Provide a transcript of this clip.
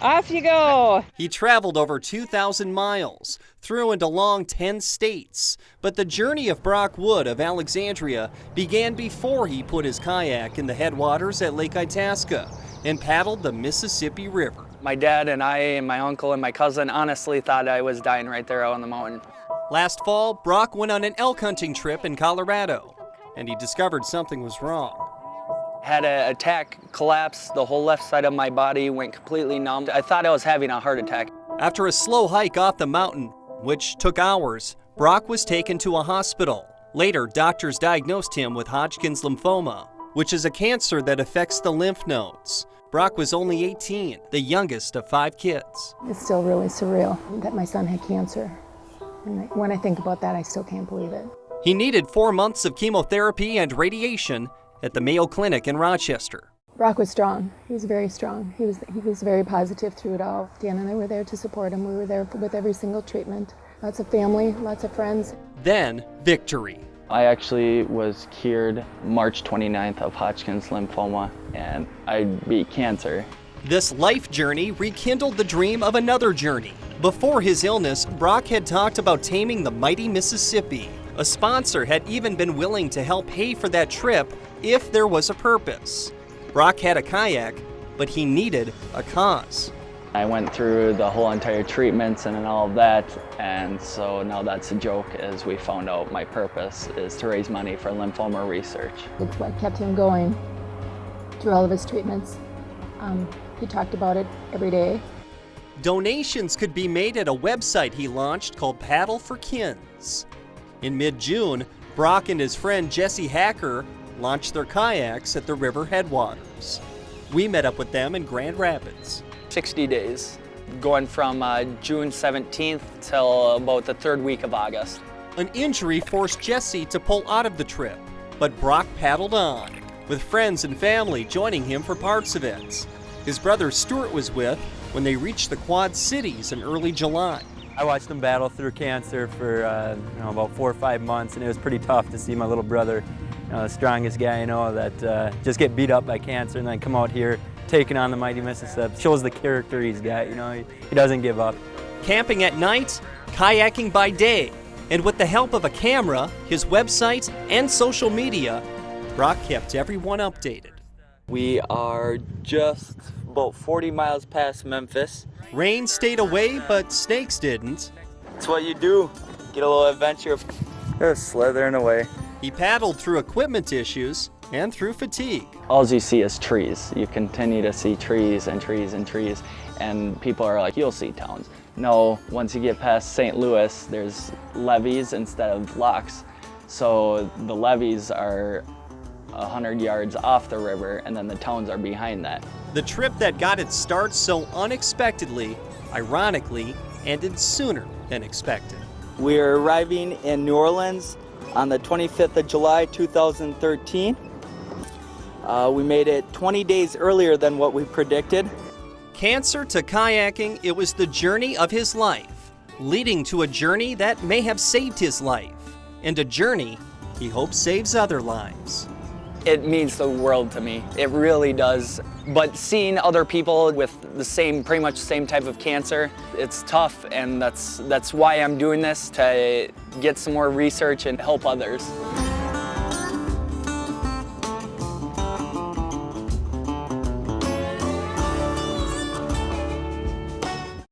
Off you go. He traveled over 2,000 miles, through and along 10 states. But the journey of Brock Wood of Alexandria began before he put his kayak in the headwaters at Lake Itasca and paddled the Mississippi River. My dad and I and my uncle and my cousin honestly thought I was dying right there out on the mountain. Last fall, Brock went on an elk hunting trip in Colorado, and he discovered something was wrong. Had an attack, collapse, the whole left side of my body went completely numb. I thought I was having a heart attack. After a slow hike off the mountain, which took hours, Brock was taken to a hospital. Later, doctors diagnosed him with Hodgkin's lymphoma, which is a cancer that affects the lymph nodes. Brock was only 18, the youngest of 5 kids. It's still really surreal that my son had cancer. And when I think about that, I still can't believe it. He needed 4 months of chemotherapy and radiation at the Mayo Clinic in Rochester. Brock was strong. He was very strong. He was very positive through it all. Dan and I were there to support him. We were there with every single treatment. Lots of family, lots of friends. Then, victory. I actually was cured March 29th of Hodgkin's lymphoma, and I beat cancer. This life journey rekindled the dream of another journey. Before his illness, Brock had talked about taming the mighty Mississippi. A sponsor had even been willing to help pay for that trip if there was a purpose. Brock had a kayak, but he needed a cause. I went through the whole entire treatments and all of that, and so now that's a joke as we found out my purpose is to raise money for lymphoma research. It's what kept him going through all of his treatments. He talked about it every day. Donations could be made at a website he launched called Paddle for Kins. In mid-June, Brock and his friend Jesse Hacker launched their kayaks at the river headwaters. We met up with them in Grand Rapids. 60 days, going from June 17th till about the 3rd week of August. An injury forced Jesse to pull out of the trip, but Brock paddled on, with friends and family joining him for parts of it. His brother Stuart was with when they reached the Quad Cities in early July. I watched him battle through cancer for about 4 or 5 months, and it was pretty tough to see my little brother, the strongest guy I know, that just get beat up by cancer and then come out here taking on the mighty Mississippi. Shows the character he's got, he doesn't give up. Camping at night, kayaking by day, and with the help of a camera, his website, and social media, Brock kept everyone updated. We are just about 40 miles past Memphis. Rain stayed away, but snakes didn't. It's what you do. Get a little adventure. Just slithering away. He paddled through equipment issues and through fatigue. All you see is trees. You continue to see trees and trees and trees, and people are like, you'll see towns. No, once you get past St. Louis, there's levees instead of locks. So the levees are 100 yards off the river, and then the towns are behind that. The trip that got its start so unexpectedly, ironically, ended sooner than expected. We are arriving in New Orleans on the 25th of July, 2013. We made it 20 days earlier than what we predicted. Cancer to kayaking, it was the journey of his life, leading to a journey that may have saved his life, and a journey he hopes saves other lives. It means the world to me. It really does. But seeing other people with the pretty much same type of cancer, it's tough, and that's why I'm doing this, to get some more research and help others.